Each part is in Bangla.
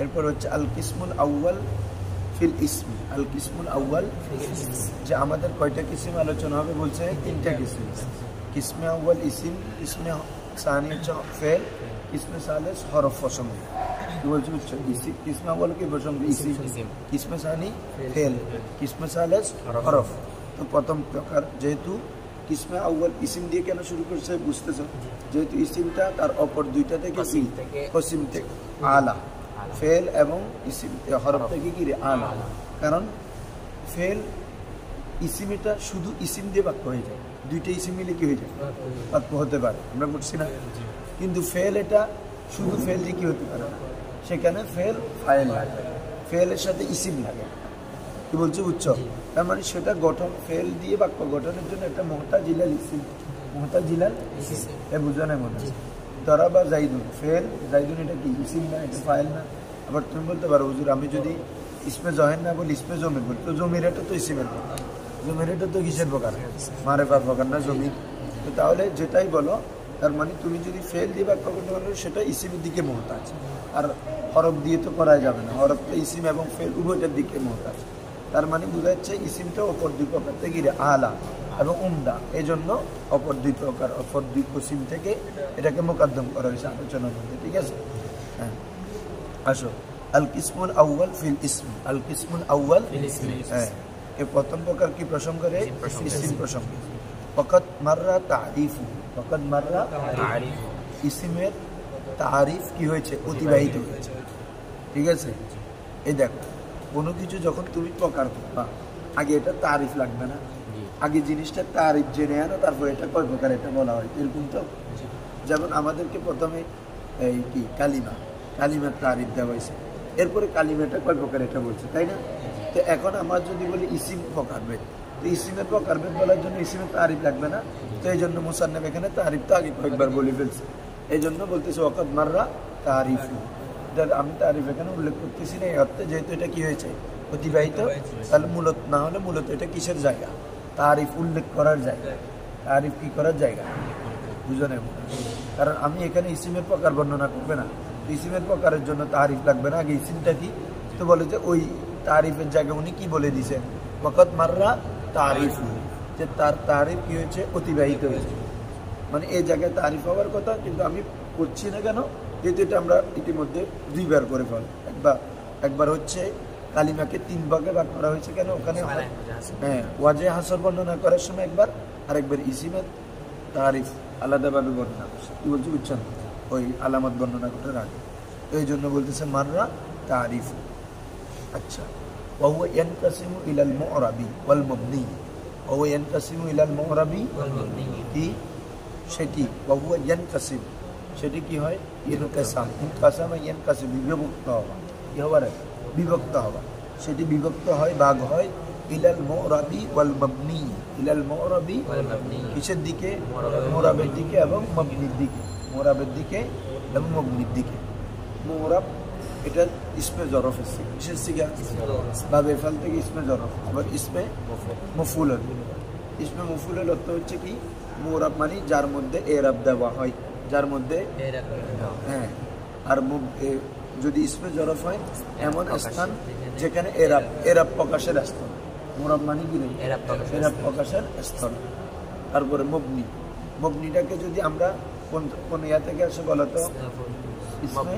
এরপর হচ্ছে আল কিসমুল আউয়াল ফিল ইসমি। আল কিসমুল আউয়াল যে আমাদের কয়টা কিসিম আলোচনা হবে বলছে? তিনটা কিসিম। কিসমে আউয়াল ইসিম, কিসমে সানি হচ্ছে ফেল, কিসমে সালেস হরফ প্রসঙ্গ। কি বলছে বুঝছো? কিসমে আউয়াল কি প্রসঙ্গ? ইসিম। কিসমে সানি ফেল, কিসমে সালেস হরফ। তো প্রথম প্রকার যেহেতু কিসমে আউয়াল ইসিম দিয়ে কেন শুরু করছে বুঝতেছ? যেহেতু ইসিমটা তার অপর দুইটা থেকে কসিম থেকে আলা, ফেল এবং ইসিম হরফ থেকে কি রে আলা। কারণ ফেল ইসিম এটা শুধু ইসিম দিয়ে বাক্য হয়ে যায়, দুইটা ইসিম মিলে কি হয়ে যায় বাক্য হতে পারে, আমরা বলছি না। কিন্তু ফেল এটা শুধু ফেল দিয়ে কি হতে পারে না, সেখানে ফেল ফাইল লাগে, ফেলের সাথে ইসিম লাগে। কি বলছো বুঝছো? তার মানে সেটা গঠন ফেল দিয়ে বাক্য গঠনের জন্য একটা মুহতাজিলাল ইসিম, মুহতাজিলাল এ বুঝো না মনে হয়। দরাবা জাইদুন ফেল, জাইদুন এটা কি ইসিম না, এটা ফাইল না। আবার তুমি বলতে পারো হুজুর আমি যদি ইসমে জহের না বলি ইসমে জমির বলি, তো জমির এটা তো ইসিমের প্রকার, জমির এটা তো কিসের প্রকার? মারেফার প্রকার না জমির। তো তাহলে যেটাই বলো তার মানে তুমি যদি ফেল দিয়ে বাক্য করতে পারো সেটা ইসিমের দিকে মুহতাজ, আর হরফ দিয়ে তো করা যাবে না, হরফ তো ইসিম এবং ফেল উভয়টার দিকে মুহতাজ। তার মানে বোঝা যাচ্ছে ইসিমটা অপর দুই প্রকার থেকে আলা এবং উমদা, এই জন্য অপর দুই প্রকার, অপর দুই কসিম থেকে এটাকে মোকাদ্দম করা হয়েছে আলোচনার মধ্যে। ঠিক আছে, হ্যাঁ আসো। আল কিসমুল আউয়াল ফিল ইসম, আল কিসমুল আউয়াল ফিল ইসম, হ্যাঁ এই প্রথম প্রকার কি প্রসঙ্গ রে? ইসিম প্রসঙ্গ। ফাকাত মাররা তারিফু, ফাকাত মাররা তারিফু, ইসিমের তারিফ কি হয়েছে? অতিবাহিত হয়েছে। ঠিক আছে, এই দেখো কোনো কিছু যখন তুমি প্রকার করবা আগে এটা তারিফ লাগবে না, আগে জিনিসটা তারিফ জেনে আনো তারপরে এটা কয় প্রকার এটা বলা হয়, এরকম তো। যেমন আমাদেরকে প্রথমে এই কি কালিমা, কালিমার তারিফ দেওয়া হয়েছে, এরপরে কালিমাটা কয় প্রকার এটা বলছে, তাই না? তো এখন আমরা যদি বলি ইসিম প্রকারভেদ, তো ইসিমের প্রকারভেদ বলার জন্য ইসিমের তারিফ লাগবে না, তো এই জন্য মুসান্নাফ এখানে তারিফ তো আগে কয়েকবার বলে ফেলছে, এই জন্য বলতেছে ওয়াকাদ মাররা তারিফু। আমি তারিফ এখানে উল্লেখ করতেছি না এই অর্থে, যেহেতু এটা কি হয়েছে অতিবাহিত, তাহলে মূলত না হলে মূলত এটা কিসের জায়গা? তারিফ উল্লেখ করার জায়গা, তারিফ কি করার জায়গা বুঝো না। কারণ আমি এখানে ইসিমের প্রকার বর্ণনা করবে না, ইসিমের প্রকারের জন্য তারিফ লাগবে না, আগে ইসিমটা কি তো বলে যে ওই তারিফের জায়গায় উনি কি বলে দিয়েছেন? ওয়াকাদ মাররা তারিফু, যে তার তারিফ কি হয়েছে? অতিবাহিত হয়েছে। মানে এই জায়গায় তারিফ হওয়ার কথা, কিন্তু আমি করছি না কেন? যেহেতু এটা আমরা ইতিমধ্যে দুইবার করে ফেল, একবার হচ্ছে কালিমাকে তিন ভাগে ভাগ করা হয়েছে কেন? ওখানে হ্যাঁ ওয়াজে হাসর বর্ণনা করার সময় একবার, আরেকবার ইসিমের তারিফ আলাদাভাবে বর্ণনা করছে। কি বলছি বুঝছেন? ওই আলামত বর্ণনা করার আগে, এই জন্য বলতেছে মাররা তারিফ। আচ্ছা, ওয়াহুয়া ইয়ানকাসিমু ইলাল মু'রাবি ওয়াল মাবনি, ওয়াহুয়া ইয়ানকাসিমু ইলাল মু'রাবি ওয়াল মাবনি, কি সেটি? ওয়াহুয়া ইয়ানকাসিম, সেটি কি হয়? ইনকাসাম, ইনকাসাম ইয়ানকাসিম বিভক্ত হওয়া, কি হওয়ার? বিভক্ত হওয়া। সেটি বিভক্ত হয়, ভাগ হয় ইলাল মু'রাবি ওয়াল মাবনি, ইলাল মু'রাবি ওয়াল মাবনি, কিসের দিকে? মু'রাবের দিকে এবং মাবনির দিকে, মু'রাবের দিকে এবং মাবনির দিকে। মু'রাব এটা ইসমে জরফ এসে, কিসের সিগা? বাবে ফাল থেকে ইসমে জরফ, আবার ইসমে মফউল। ইসমে মফউলের অর্থ হচ্ছে কি? মু'রাব মানে যার মধ্যে এরাব দেওয়া হয়, যার মধ্যে হ্যাঁ। আর যদি ইসমে জরফ হয় এমন স্থান যেখানে এরাব, এরাব প্রকাশের স্থান, মুরাব মানে কি নেই? এরাব প্রকাশের স্থান। তারপরে মবনি, মবনিটাকে যদি আমরা কোন ইয়া থেকে আসে বলতো? ইসমে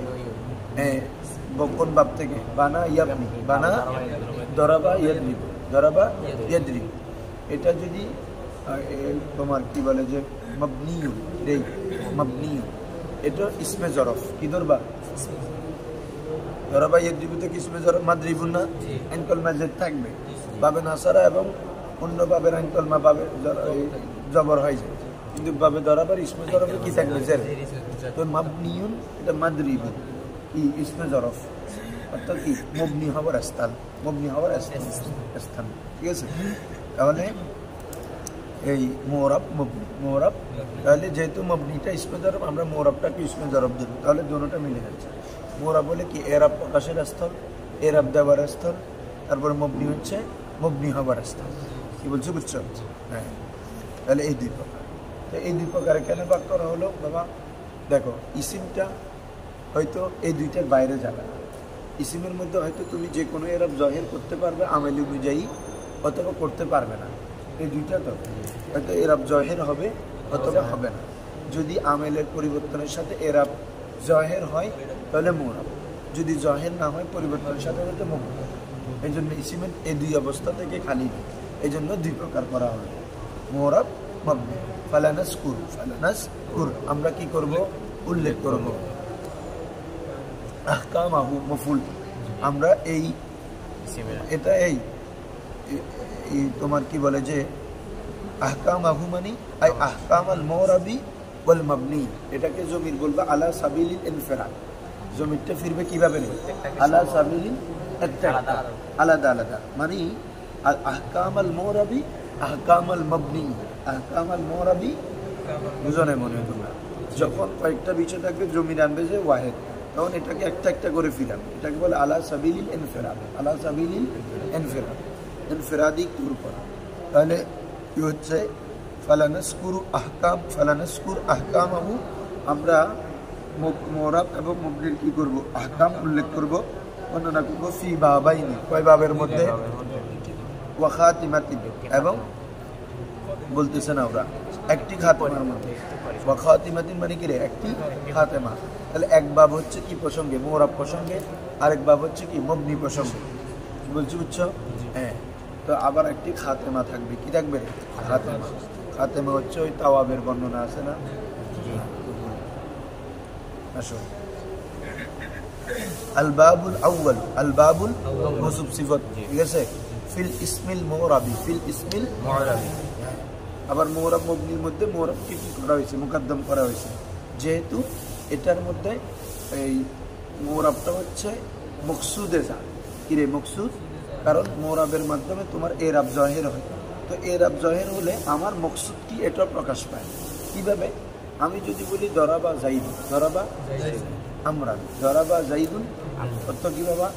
কোন বাব থেকে? বানা ইয়াবনি, বানা দরাবা ইয়াদরিব, দরাবা ইয়াদরিব। এটা যদি তোমার কি বলে যে মবনিয়ু, এই মবনিয়ু এটা ইসমে জরফ, কি ধরবা? দরাবা ইয়াদরিবু থেকে ইসমে জরফ মাদরিবুন না, আইন কলমা জেদ থাকবে, বাবে নাসারা এবং অন্য বাবের আইন কলমা বাবে জবর হয়ে যায়, কিন্তু বাবে দরাবার ইসমে জরফে কি থাকবে? জের। তো মাবনিয়ুন এটা মাদরিবুন, কি ইসমে জরফ, অর্থাৎ কি মবনি হওয়ার স্থান, মবনি হওয়ার স্থান। ঠিক আছে, তাহলে এই মুরাব মবনি, মুরাব, তাহলে যেহেতু মবনিটা ইসমে জরফ, আমরা মুরাবটাকে ইসমে জরফ দেব, তাহলে দুটোটা মিলে যাচ্ছে। মুরাব বলে কি? এরাব প্রকাশের স্থল, এরাব দেওয়ার স্থল, তারপর মবনি হচ্ছে মবনি হবার স্থান। কি বলছো বুঝছো? হ্যাঁ, তাহলে এই দুই প্রকার। তো এই দুই প্রকারে কেন ভাগ করা হলো বাবা? দেখো ইসিমটা হয়তো এই দুইটার বাইরে যাবে না, ইসিমের মধ্যে হয়তো তুমি যে কোনো এরাব জহের করতে পারবে আমেল অনুযায়ী, অথবা করতে পারবে না। এই দুইটা তো হয়তো এরাব জহের হবে অথবা হবে না। যদি আমেলের পরিবর্তনের সাথে এরাব জহের হয় তাহলে মোরাব, যদি জহের না হয় পরিবর্তনের সাথে হয়তো মুবনি। এই জন্য ইসিমের এই দুই অবস্থা থেকে খালি নেই, এই জন্য দুই প্রকার করা হবে, মোরাব মাবনি। ফালানাসকুর, ফালানাসকুর আমরা কি করব? উল্লেখ করব। আহকামাহু মফুল, আমরা এই এটা এই তোমার কি বলে যে আহকামাহু মানে আই আহকামাল মুরাবি ওয়াল মাবনি, এটাকে জমির বলবা আলা সাবিলিল ইনফিরাদ। জমিরটা ফিরবে কিভাবে? আলা সাবিলিল আলাদা আলাদা, মানে আহকামাল মুরাবি আহকামাল মাবনি, আহকামাল মুরাবি বুঝনে মনে হয় তোমরা। যখন কয়েকটা বিষয় থাকবে জমির আনবে যে ওয়াহেদ, তখন এটাকে একটা একটা করে ফিরাবে, এটাকে বলে আলা সাবিলিল ইনফিরাদ, আলা সাবিলিল ইনফিরাদ, ইনফিরাদি তুর করা। তাহলে কি হচ্ছে? ফালানাসকুর আহকাম, ফালানাসকুর আহকামাহু আমরা মুরাব এবং মুবনির কি করব? আহকাম উল্লেখ করব, বর্ণনা করব। ফি বাবাইনি, কয় বাবের মধ্যে? ওয়া খাতিমাতিন, এবং বলতেছেন ওরা একটি খাতেমার মধ্যে। ওয়া খাতিমাতিন মানে কি রে? একটি খাতেমা। তাহলে এক বাব হচ্ছে কি প্রসঙ্গে? মুরাব প্রসঙ্গে। আরেক বাব হচ্ছে কি? মুবনি প্রসঙ্গে। কি বলছি বুঝছো? হ্যাঁ। তো আবার একটি খাতেমা থাকবে, কি থাকবে? খাতেমা। খাতেমা হচ্ছে ওই তাওয়াবের বর্ণনা আছে না? আসো আল বাবুল আউয়াল, আল বাবুল মওসুফ সিফাত, ঠিক আছে? ফিল ইসমিল মুরাবি, ফিল ইসমিল মুরাবি। আবার মুরাব মুবনির মধ্যে মুরাবকে কি করা হয়েছে? মুকদ্দম করা হয়েছে, যেহেতু এটার মধ্যে এই মুরাবটা হচ্ছে মকসুদে যা কি রে? মকসুদ, কারণ মুরাবের মাধ্যমে তোমার এরাব জহের হয়। তো এরাব জহের হলে আমার মকসুদ কি এটা প্রকাশ পায়। কিভাবে? আমি যদি বলি দরাবা জাইদুন, দরাবা আমরা, দরাবা জাইদুন অর্থ কি বাবা?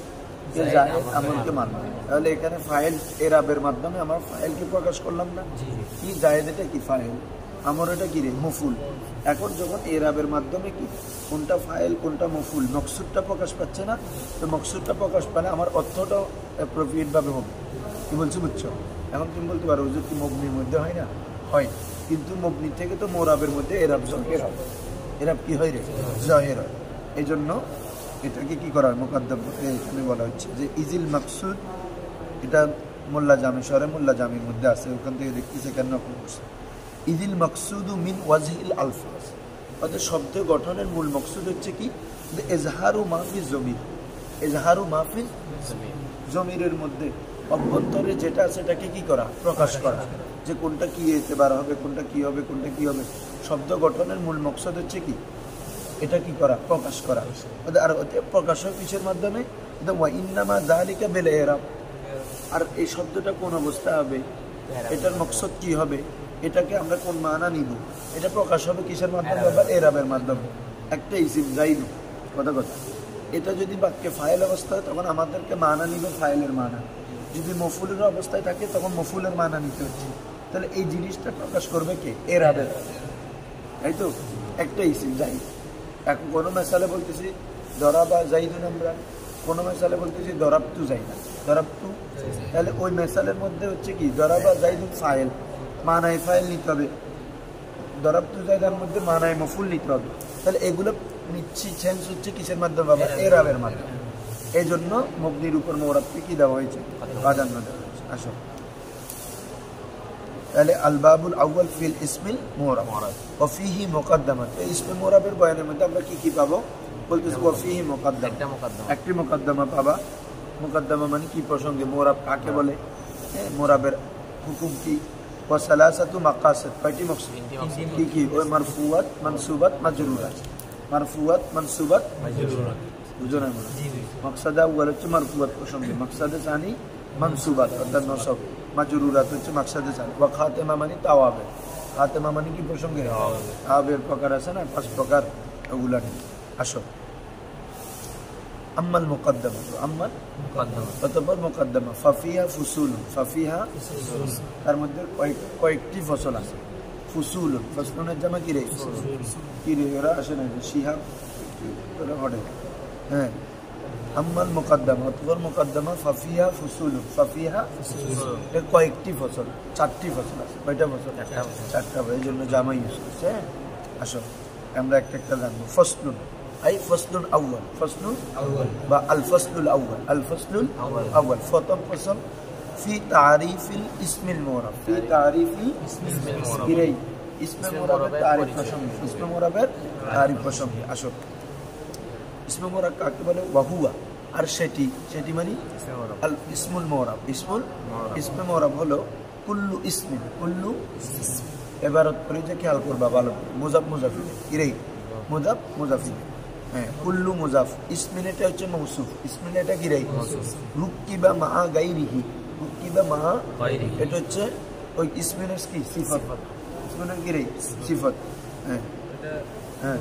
জায়েদ আমলকে মানবে। তাহলে এখানে ফাইল এরাবের মাধ্যমে আমার ফাইলকে প্রকাশ করলাম না? কি জায়েদ এটা কি ফাইল, আমর এটা কি রে? মফুল। এখন যখন এরাবের মাধ্যমে কি কোনটা ফাইল কোনটা মফুল, মকসুদটা প্রকাশ পাচ্ছে না, তো মকসুদটা প্রকাশ পালে আমার অর্থটাও অ্যাপ্রোপ্রিয়েট ভাবে হবে। কি বলছি বুঝছো? এখন তুমি বলতে পারো যে কি মবনির মধ্যে হয় না? হয়, কিন্তু মবনি থেকে তো মোরাবের মধ্যে এরাব জহের হয়। এরাব কি হয় রে? জহের হয়। এই জন্য এটাকে কি করা হয়? মুকদ্দম এখানে বলা হচ্ছে যে ইজিল মাকসুদ, এটা মোল্লা জামি শহরে মোল্লা জামির মধ্যে আছে, ওখান থেকে দেখতেছে কেন করছে। ইজিল মাকসুদু মিন ওয়াজহিল আলফাজ, অর্থাৎ শব্দ গঠনের মূল মকসুদ হচ্ছে কি? যে এজহারু মাফি জমির, এজহারু মাফি জমিরের মধ্যে অভ্যন্তরে যেটা আছে সেটাকে কি করা? প্রকাশ করা, যে কোনটা কি এতেবার হবে, কোনটা কি হবে, কোনটা কি হবে। শব্দ গঠনের মূল মকসদ হচ্ছে কি? এটা কি করা? প্রকাশ করা। আর প্রকাশ হয় কিসের মাধ্যমে? ওয়া ইন্নামা যালিকা বিল ইরাব। আর এই শব্দটা কোন অবস্থা হবে, এটার মকসদ কি হবে, এটাকে আমরা কোন মানা নিব, এটা প্রকাশ হবে কিসের মাধ্যমে? বা এরাবের মাধ্যমে। একটা ইসিম জাইদু, কথা কথা, এটা যদি বাক্যে ফাইল অবস্থা হয় তখন আমাদেরকে মানা নিবে ফাইলের মানা, যদি মফুলের অবস্থায় থাকে তখন মফুলের মানা নিতে হচ্ছে। তাহলে এই জিনিসটা প্রকাশ করবে কে? এরাবের, তাই তো? একটা ইসিম জাইদ। এখন কোনো মেসালে বলতেছি দরাবা জাইদুন আমরা, কোনো মেসালে বলতেছি দরাবতু জাইদা, দরাবতু। তাহলে ওই মেসালের মধ্যে হচ্ছে কি? দরাবা জাইদুন ফাইল, মানায় ফাইল নিতে হবে। দরাবতু জাইদার মধ্যে মানায় মফুল নিতে হবে। তাহলে এগুলো নিচ্ছি চেঞ্জ হচ্ছে কিসের মাধ্যমে? বাবা এরাবের মাধ্যমে। এই জন্য মবনির উপর মোরাবকে কি দেওয়া হয়েছে? প্রাধান্য দেওয়া হয়েছে। আসো তাহলে আল বাবুল আউয়াল ফিল ইসমিল মুরাব ওয়া ফিহি মুকদ্দামাত। এই ইসমে মুরাবের বয়ানের মধ্যে আমরা কি কি পাবো? বলতেছি ওয়া ফিহি মুকদ্দামা, একটি মুকদ্দামা পাবা। মুকদ্দামা মানে কি প্রসঙ্গে? মুরাব কাকে বলে? মুরাবের হুকুম কি? ওয়া সালাসাতু মাকাসিদ, কয়টি মকসদ? কি কি? ওই মারফুয়াত মানসুবাত মাজরুরাত, মারফুয়াত মানসুবাত মাজরুরাত, বুঝো না? মাকসাদ আউয়াল হচ্ছে মারফুয়াত প্রসঙ্গে, মাকসাদ সানি মানসুবাত অর্থাৎ নসব, মাজরুরাত হচ্ছে মাকসাদে সানি। ওয়া খাতেমা মানে তাওয়াবে, খাতেমা মানে কি প্রসঙ্গে? তাওয়াবের প্রকার আছে না 5 প্রকার, ওগুলা নেই। আসো আম্মাল মুকদ্দামা, তো আম্মাল মুকদ্দামা, অতঃপর মুকদ্দামা। ফাফিহা ফুসুল, ফাফিহা তার মধ্যে কয়েকটি ফসল আছে। ফুসুল, ফসলের জামা কি রে? কি রে? ওরা আসে না শিহাব, ওরা হটে। হ্যাঁ, আম্মাল মুকাদ্দামা অতঃপর মুকাদ্দামা ফাফিহা ফুসুল, ফাফিহা এর কয়েকটি ফসল, 4টি ফসল আছে। কয়টা ফসল? 4টা। এই জন্য জামা ইউজ করছে। আসো আমরা একটা একটা জানবো। ফসলুন আই ফসলুন আউয়াল, ফসলুন আউয়াল বা আল ফসলুল আউয়াল, আল ফসলুল আউয়াল প্রথম ফসল। ফি তারিফিল ইসমিল মুরাব, ফি তারিফি ইসমিল মুরাব, ইসমে মুরাবের তারিফ প্রসঙ্গে, ইসমে মুরাবের তারিফ প্রসঙ্গে। আসো ইসমে মুরাব কাকে বলে? ওয়াহুয়া, আর সেটি, সেটি মানে আল ইসমুল মুরাব। ইসমে মুরাব হলো কুল্লু ইসমিন, কুল্লু এবারত করে যে খেয়াল করবা ভালো, মুজাফ মুজাফিল ইরে, মুজাফ মুজাফিল, হ্যাঁ কুল্লু মুজাফ। ইসমিন এটা হচ্ছে মৌসুফ, ইসমিন এটা কি রে? রুকিবা মা গাইরিহি, রুকিবা মা এটা হচ্ছে ওই ইসমিনের কি সিফাত, ইসমিনের কি রে? সিফাত। হ্যাঁ হ্যাঁ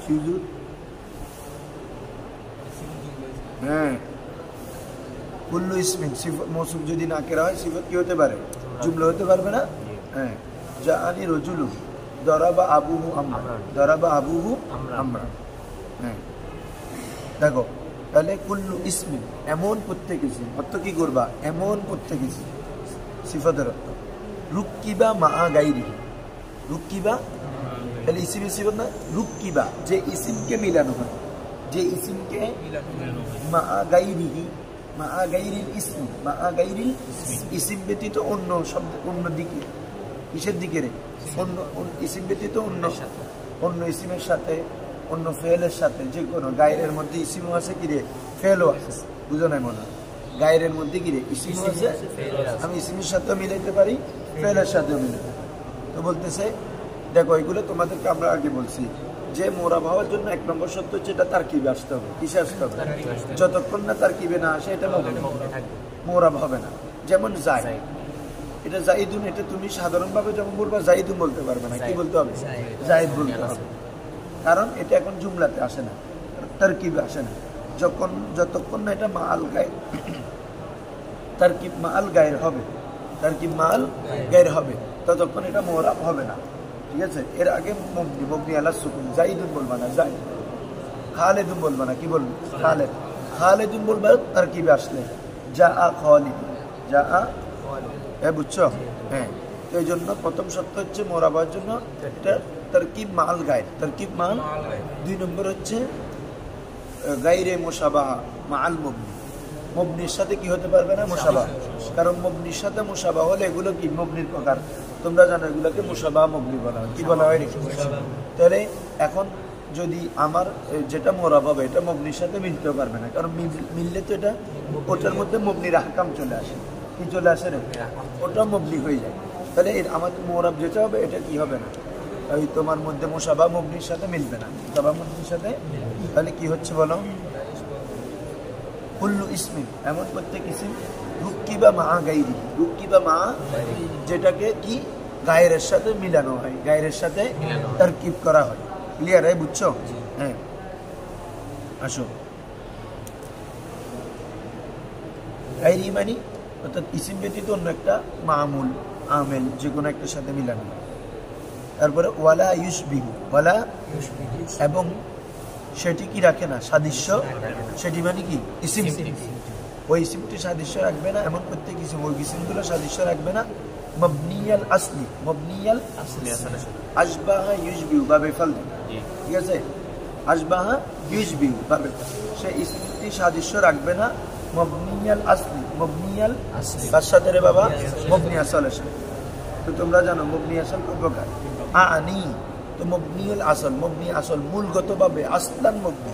সুজুদ, হ্যাঁ কুল্লু ইসমিন সিফাত মৌসুফ যদি না করা হয় সিফাত কি হতে পারে? জুমলা হতে পারবে না। হ্যাঁ জাআনি রাজুলু, দরাবা আবুহু আমরান, দরাবা আবুহু আমরান। হ্যাঁ দেখো তাহলে কুল্লু ইসমিন এমন প্রত্যেক ইসম, অর্থ কি করবা? এমন প্রত্যেক ইসম, সিফাতের অর্থ। রুকিবা মা গাইরিহি, রুকিবা তাহলে ইসিমের সিফাত না, রুকিবা যে ইসিমকে মিলানো হয়, যে ইসিমকে মা গাইরিহি, মা গাইরিল ইসম, মা গাইরিল ইসিম ব্যতীত অন্য শব্দ, অন্য দিকে, কিসের দিকে রে? অন্য ইসিম ব্যতীত অন্য, অন্য ইসিমের সাথে, অন্য ফেলের সাথে, যে কোনো গায়ের মধ্যে ইসিমও আছে কি রে? ফেলও আছে। বুঝো নাই মনে হয়? গায়ের মধ্যে কি রে? ইসিমও আছে, আমি ইসিমের সাথেও মিলাইতে পারি, ফেলের সাথেও মিলাইতে পারি। তো বলতেছে দেখো এগুলো তোমাদেরকে আমরা আগে বলছি যে মোরাব হওয়ার জন্য 1 নম্বর শর্ত হচ্ছে এটা তারকিবে আসতে হবে। কিসে আসতে হবে? যতক্ষণ না তারকিবে না আসে এটা মোরাব হবে না। যেমন যাই, এটা জাইদুন, এটা তুমি সাধারণভাবে যখন বলবা জাইদুন বলতে পারবে না, কি বলতে হবে? জাইদ বলতে হবে, কারণ এটা এখন জুমলাতে আসে না, তারকিবে আসে না। যতক্ষণ না এটা মাল গায়ে, তারকিব মাল গায়ের হবে, তারকিব মাল গায়ের হবে, ততক্ষণ এটা মোরাব হবে না। ঠিক আছে? এর আগে মবনি, মবনি আলা সুকুন, জাইদুন বলবা না, জাইদ। খালেদুন বলবা না, কি বলবো? খালেদ। খালেদুন বলবা তারকিবে আসলে, যা আ খালিদ, যা আ, বুঝছো? হ্যাঁ তো এই জন্য প্রথম শর্ত হচ্ছে মোরাবার জন্য এটা তারকিব মাল গায়ের, তারকিব মাল। 2 নম্বর হচ্ছে গায়রে মুশাবাহা মাআল মুবনি, মুবনির সাথে কি হতে পারবে না? মুশাবাহ। কারণ মুবনির সাথে মুশাবাহ হলে এগুলো কি? মুবনির প্রকার। তোমরা জানো এগুলোকে মুশাবাহ মুবনি বলা হয়। কি বলা হয়? তাহলে এখন যদি আমার যেটা মোরাব হবে এটা মুবনির সাথে মিলতেও পারবে না, কারণ মিললে তো এটা ওটার মধ্যে মুবনির আহকাম চলে আসে। কি চলে আসে রে? ওটা মুবনি হয়ে যায়। তাহলে আমাদের মোরাব যেটা হবে এটা কি হবে না? ওই তোমার মধ্যে মুশাবাহ মুবনির সাথে মিলবে না, মুশাবাহ মুবনির সাথে। তাহলে কি হচ্ছে বলো? কুল্লু ইসমিন এমন প্রত্যেক ইসিম, রুকিবা মা গাইরি, রুকিবা মা যেটাকে কি গায়ের সাথে মিলানো হয়, গায়ের সাথে তারকিব করা হয়। ক্লিয়ার হয়? বুঝছো? হ্যাঁ আসো গাইরি মানে অর্থাৎ ইসিম ব্যতীত অন্য একটা মামুল, আমেল, যে কোনো একটার সাথে মিলানো। তারপরে ওয়ালা ইউশবিহু, ওয়ালা এবং সেটি কি রাখে না? সাদৃশ্য। সেটি মানে কি? ইসিম। ওই ইসিমটি সাদৃশ্য রাখবে না, এমন প্রত্যেক ইসিম, ওই ইসিমগুলো সাদৃশ্য রাখবে না। মবনিয়াল আসলি, মবনিয়াল আশবাহা ইউশবিহু বা বেফাল, ঠিক আছে? আশবাহা ইউশবিহু বা বেফাল, সেই ইসিমটি সাদৃশ্য রাখবে না। মবনিয়াল আসলি, মবনিয়াল তার সাথে রে বাবা মবনি আসলের সাথে। তো তোমরা জানো মবনি আসল কত প্রকার? আনি, তো মবনিউল আসল, মবনি আসল মূলগতভাবে আসলান মবনি,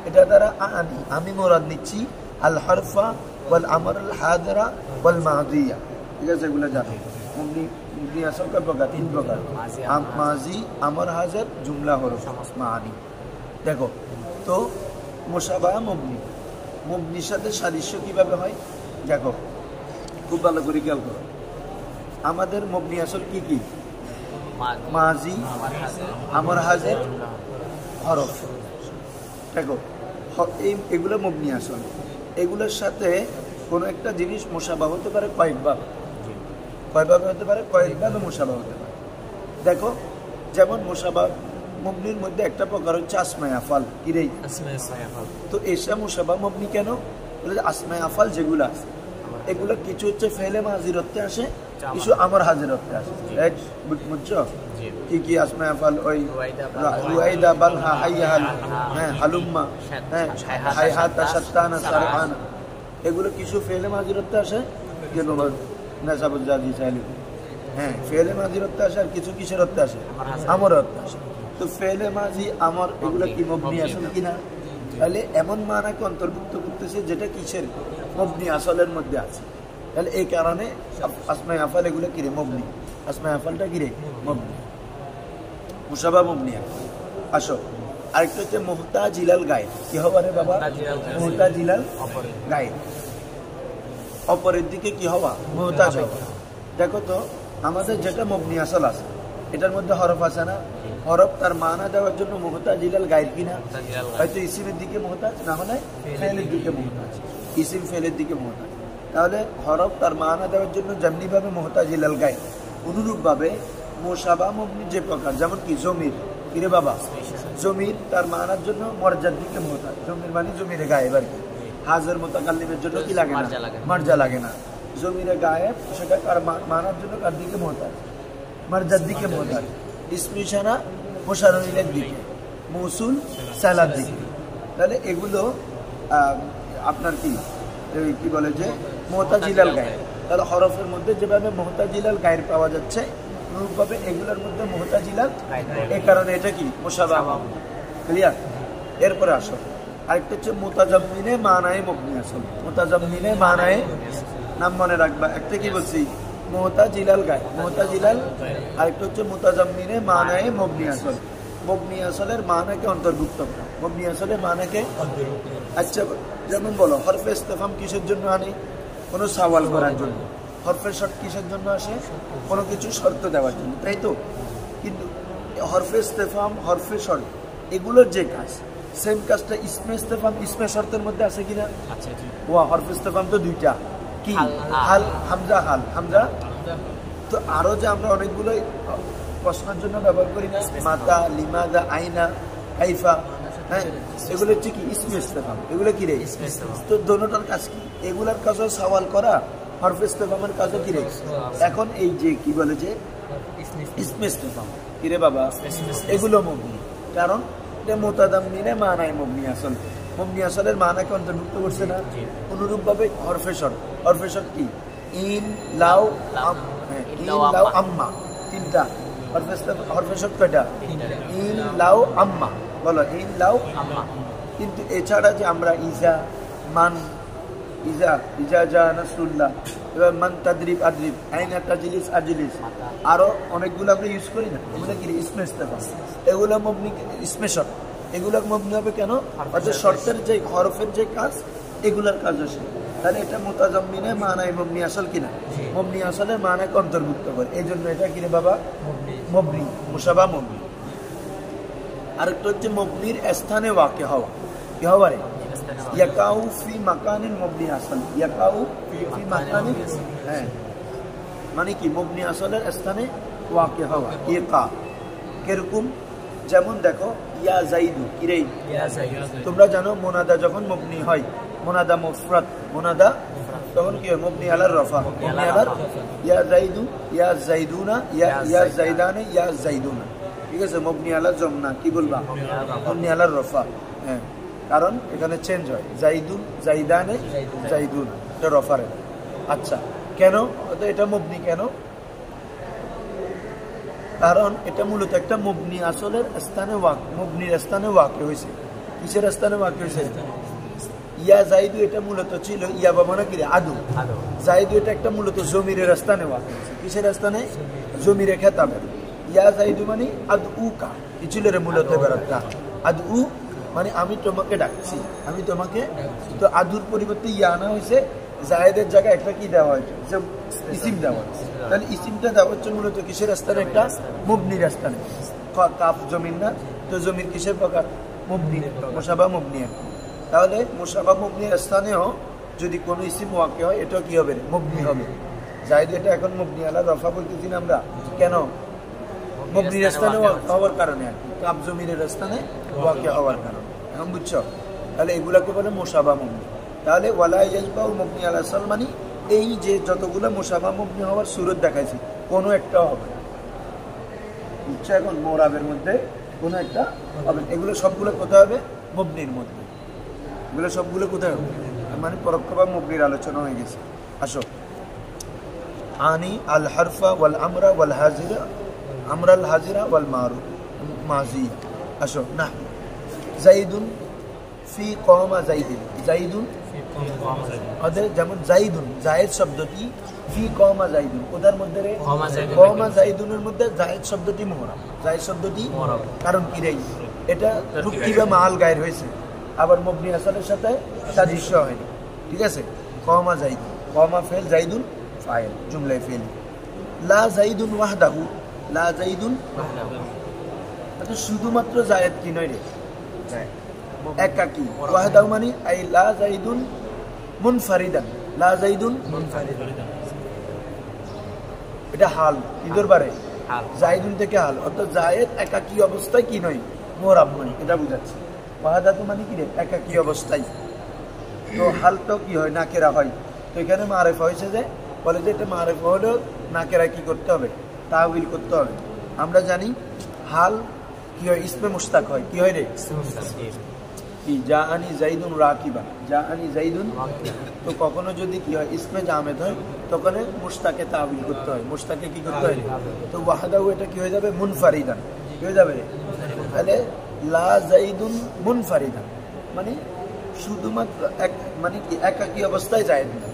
এটা দ্বারা আনি আমি মুরাদ নিচ্ছি আল হারফা ওয়াল আমর আল হাদিরা ওয়াল মাদিয়া। ঠিক আছে? এগুলো জানো মবনি, মবনি আসল কত প্রকার? 3 প্রকার, মাজি, আমর, হাজির, জুমলা হরফ, মানি। দেখো তো মুশাবাহ মুবনি, মুবনির সাথে সাদৃশ্য কিভাবে হয় দেখো, খুব ভালো করে খেয়াল করো। আমাদের মবনি আসল কি কি? মাজি, আমর, হাজির, হরফ। দেখো এগুলো মবনি আসল, এগুলোর সাথে কোনো একটা জিনিস মুশাবাহ হতে পারে কয়েকভাবে, কয়ভাবে হতে পারে? কয়েকভাবে মুশাবাহ হতে পারে। দেখো যেমন মুশাবাহ মবনির মধ্যে একটা প্রকার হচ্ছে আসমায়ে আফআল। কি রে? আসমায়ে আফআল। তো এসা মুশাবা মবনি কেন? বলে আসমায়ে আফআল যেগুলো আছে এগুলো কিছু হচ্ছে ফেলে মাজির অর্থে আসে, কিছু আমর হাজির অর্থে আসে। এক বুঝছো? কি কি আসমায়ে আফআল? ওই রুয়াইদা বালহা হাইয়াল, হ্যাঁ হালুম্মা, হ্যাঁ হাইহাতা শাত্তানা সারআনা, এগুলো কিছু ফেলে মাজির অর্থে আসে, যেগুলো নাসাবুল জাদি চাইলে, হ্যাঁ ফেলে মাজির অর্থে আসে, আর কিছু কিসের অর্থে আসে? আমর অর্থে আসে। তো ফেলে মাজি আমর এগুলো কি মবনি আসল কিনা? তাহলে এমন মানাকে অন্তর্ভুক্ত করতেছে যেটা কিসের? মবনি আসলের মধ্যে আছে। তাহলে এই কারণে আসমায়ে আফআল এগুলো কিরে? মবনি। আসমায়ে আফআলটা কিরে? মবনি। মুশাবা মবনি। আসো আরেকটা হচ্ছে মুহতাজ ইলাল গায়ব। কি হবে রে বাবা? মুহতাজ ইলাল গায়ব, অপরের দিকে কি হওয়া? মুহতাজ হওয়া। দেখো তো আমাদের যেটা মবনি আসল আছে এটার মধ্যে হরফ আছে না? হরফ তার মানা দেওয়ার জন্য মুহতাজ ইলাল গায়ব কিনা? হয়তো ইসিমের দিকে মুহতাজ, না হলে ফেলের দিকে মুহতাজ। ইসিম ফেলের দিকে মুহতাজ। তাহলে হরফ তার মানা দেওয়ার জন্য যেমনি ভাবে মুহতাজ ইলাল গায়ব, অনুরূপ ভাবে মুশাবা মবনি যে প্রকার, যেমন কি জমির। কিরে বাবা? জমির তার মানার জন্য মর্যার দিকে মুহতাজ। জমির মানে জমিরে গায়েব আর কি। হাজর মুতাকাল্লিমের জন্য কি লাগে না? মার্জা লাগে না। জমিরে গায়েব সেটা কার মানার জন্য কার দিকে মুহতাজ? মার্জার দিকে মুহতাজ। ইসমে ইশারা মুশারর ইলাইহির দিকে, মৌসুল সালার দিকে। তাহলে এগুলো আপনার কি বলে যে মুহতাজ ইলাল গায়ব। তাহলে হরফের মধ্যে যেভাবে মুহতাজ ইলাল গায়ব পাওয়া যাচ্ছে, অনুরূপভাবে এগুলোর মধ্যে মুহতাজ ইলাল, এই কারণে এটা কি? মুশাবা। ক্লিয়ার? এরপরে আসো আরেকটা হচ্ছে মুতাজাম্মিনে মানায়ে মবনি আসল। মুতাজাম্মিনে মানায়ে, নাম মনে রাখবা। একটা কি বলছি? মুহতাজ ইলাল গায়ব, মুহতাজ ইলাল। আরেকটা হচ্ছে মুতাজাম্মিনে মানায়ে মবনি আসল। মবনি আসলের মানাকে অন্তর্ভুক্ত করা। মবনি আসলের মানাকে, আচ্ছা যেমন বলো হরফে ইস্তেফহাম কিসের জন্য আনি? কোনো সওয়াল করার জন্য। হরফে শর্ত কিসের জন্য আসে? কোনো কিছু শর্ত দেওয়ার জন্য, তাই তো? কিন্তু হরফে ইস্তেফহাম, হরফে শর্ত এগুলোর যে কাজ, সেম কাজটা ইসমে ইস্তেফহাম, ইসমে শর্তের মধ্যে আছে কিনা? ওয়া হরফে ইস্তেফহাম তো দুইটা, কি? হাল, হামজা, হাল, হামজা। তো আরো যে আমরা অনেকগুলো প্রশ্নের জন্য ব্যবহার করি না, মাতা, লিমাদা, আইনা, কাইফা, হ্যাঁ এগুলো হচ্ছে কি? ইসমে ইস্তেফহাম। এগুলো কি রে? তো দোনোটার কাজ কি? এগুলার কাজও সওয়াল করা, হরফে ইস্তেফহামের কাজও কি রে? এখন এই যে কি বলে যে ইসমে ইস্তেফহাম, কি রে বাবা? এগুলো মবনি, কারণ এটা মুতাজাম্মিনে মানায়ে মবনি আসল। মবনি আসলের মানাকে অন্তর্ভুক্ত করছে না? অনুরূপ ভাবে হরফে শর্ত, হরফে শর্ত কি? ইন, লাউ, ইন, লাউ, আম্মা, তিনটা হরফে শর্ত। কয়টা? ইন, লাউ, আম্মা। বলো ইন, লাউ, আম্মা। কিন্তু এছাড়া যে আমরা ইজা, মান, ইজা, ইজা জা নাসরুল্লাহ, এবার মান তাদরিব আদরিব, আইনা তাজলিস আজলিস, আরো অনেকগুলো আমরা ইউজ করি না? এগুলো কি? ইসমে ইস্তেফহাম। এগুলো মবনি, ইসমে শর্ত। এগুলো মবনি হবে কেন? অর্থাৎ শর্তের যে হরফের যে কাজ, এগুলার কাজ আসে। তাহলে এটা মুতাজাম্মিনে মানায়ে মবনি আসল কিনা? মবনি আসলের মানাকে অন্তর্ভুক্ত করে, এই জন্য এটা কিরে বাবা? মবনি, মুশাবা মবনি। আরেকটা হচ্ছে মবনির স্থানে ওয়াকে হওয়া। কি হওয়া রে? ইয়াকাউ ফি মাকানিন মবনি আসল। ইয়াকাউ ফি মাকানিন, হ্যাঁ মানে কি? মবনি আসলের স্থানে ওয়াকে হওয়া। ইকা কিরকম? যেমন দেখো ইয়া জাইদু, কি রে? তোমরা জানো মোনাদা যখন মবনি হয়, মোনাদা মুফরাদ, মোনাদা তখন কি হয়? মবনি আলার রফা। মবনি আলার, ইয়া জাইদু, ইয়া জাইদুনা, ইয়া জাইদানে, ইয়া জাইদুনা। ঠিক আছে? মবনি আলার জমনা, কি বলবা? মবনি আলার রফা। হ্যাঁ, কারণ এখানে চেঞ্জ হয়, জাইদুন, জাইদানে, জাইদুনা, এটা রফারে। আচ্ছা কেন এটা মবনি কেন? কারণ এটা মূলত একটা মবনি আসলের স্থানে ওয়াক, মবনির স্থানে ওয়াকে হয়েছে। কিসের স্থানে ওয়াকে হয়েছে? ইয়া জাইদু এটা মূলত ছিল ইয়া বাবা না কি রে? আদু। জাইদু এটা একটা মূলত জমিরের স্থানে ওয়াকে হয়েছে। কিসের স্থানে? জমিরে খেতাবের। ইয়া জাইদু মানে আদউকা, কি ছিল রে মূলত বেরাতটা? আদউ মানে আমি তোমাকে ডাকছি, আমি তোমাকে। তো আদুর পরিবর্তে ইয়া আনা হয়েছে, জায়েদের জায়গায় একটা কি দেওয়া হয়েছে? যে ইসিম দেওয়া হয়েছে। তাহলে ইসিমটা দেওয়া হচ্ছে মূলত কিসের স্থানে? একটা মুবনির স্থানে। কাফ জমিন না, তো জমির কিসের প্রকার? মুবনি, মুশাবা মুবনি। তাহলে মুশাবা মুবনির স্থানেও যদি কোনো ইসিম ওয়াকে হয়, এটা কি হবে? মুবনি হবে। জায়েদ এটা এখন মুবনি আলা রফা বলতেছি না আমরা, কেন? মুবনির স্থানে হওয়ার কারণে আর কি। কাব জমিরের স্থানে ওয়াকিয়া হওয়ার কারণে। এখন বুঝছো? তাহলে এগুলাকে বলে মুশাবা মুবনি। তাহলে ওয়ালা ইয়াজবাউ মুবনি আলা আসল মানে এই যে যতগুলো মুশাবা মুবনি হওয়ার সুরত দেখাইছি কোনো একটা হবে না। বুঝছো? এখন মোরাবের মধ্যে কোনো একটা হবে না। এগুলো সবগুলো কোথায় হবে? মুবনির মধ্যে। এগুলো সবগুলো কোথায় হবে? মানে পরোক্ষ বা মুবনির আলোচনা হয়ে গেছে। আসো, আনি আল হারফা ওয়াল আমরা ওয়াল হাজিরা, আমরা আল হাজিরা ওয়াল মারুফ মাজি। আসো না, জাইদুন ফি কওমা জাইদিন, জাইদুন ওদের যেমন জাইদুন জায়েদ শব্দটি ফি কওমা জাইদুন ওদের মধ্যে রে কওমা জাইদুনের মধ্যে জায়েদ শব্দটি মুহরাব, জায়েদ শব্দটি মুহরাব। কারণ কি রে? এটা রুক্তি বা মাল গায়ের হয়েছে, আবার মুবনি আসলের সাথে সাদৃশ্য হয়নি। ঠিক আছে? কওমা জাইদুন, কওমা ফেল, জাইদুন ফাইল, জুমলায় ফেল। লা জাইদুন ওয়াহদাহু, লা জাইদুন ওয়াহদাহু এটা শুধুমাত্র জায়েদ কি নয় রে? একাকী। ওয়াহদাহু মানে আই লা জাইদুন মুনফারিদান, লা জাইদুন মুনফারিদান এটা হাল ইদর বারে জাইদুন থেকে হাল, অর্থাৎ জায়েদ একাকী অবস্থায় কি নয়? মুরাব নয়, এটা বুঝাচ্ছে। ওয়াহদাহু মানে কি রে? একাকী অবস্থায়। তো হাল তো কি হয়? নাকেরা হয়। তো এখানে মারেফা হয়েছে যে বলে যে এটা মারেফা হলেও নাকেরা কি করতে হবে? তাওয়িল করতে হবে। আমরা জানি হাল কি হয়? ইসমে মুশতাক হয়। কি হয় রে? কি জাআনি জাইদুন রাকিবা, জাআনি জাইদুন। তো কখনো যদি কি হয় ইসমে জামেদ হয় তখন মুশতাকে তাওয়িল করতে হয়, মুশতাকে কি করতে হয়? তো ওয়াহদাহু এটা কি হয়ে যাবে? মুনফারিদান। কি হয়ে যাবে? তাহলে লা জাইদুন মুনফারিদান মানে শুধুমাত্র এক, মানে কি একাকী অবস্থায় জায়েদ না,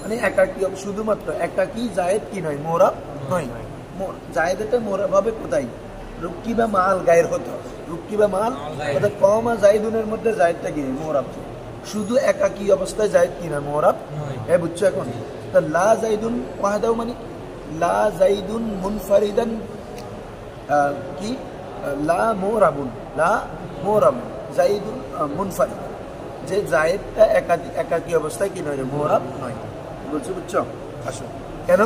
মানে একাকী, শুধুমাত্র একাকী জায়েদ কি নয়? মুরাব নয়। জায়েদ এটা মুরাব হবে কোথায়? রুক্কি বা মাল গায়ের হতো, রুক্কি বা মাল অর্থাৎ কওমা জাইদুনের মধ্যে জায়েদটা কি মুরাব, শুধু একাকী অবস্থায় জায়েদ কি না? মুরাব। হ্যাঁ বুঝছো? এখন তা লা জাইদুন ওয়াহদাহু মানে লা জাইদুন মুনফারিদান কি লা মুরাবুন, লা মুরাবুন জাইদুন মুনফারিদ, যে জায়েদটা একাকী অবস্থায় কি নয়? মুরাব নয়। বুঝছো? বুঝছো? আসো, কেন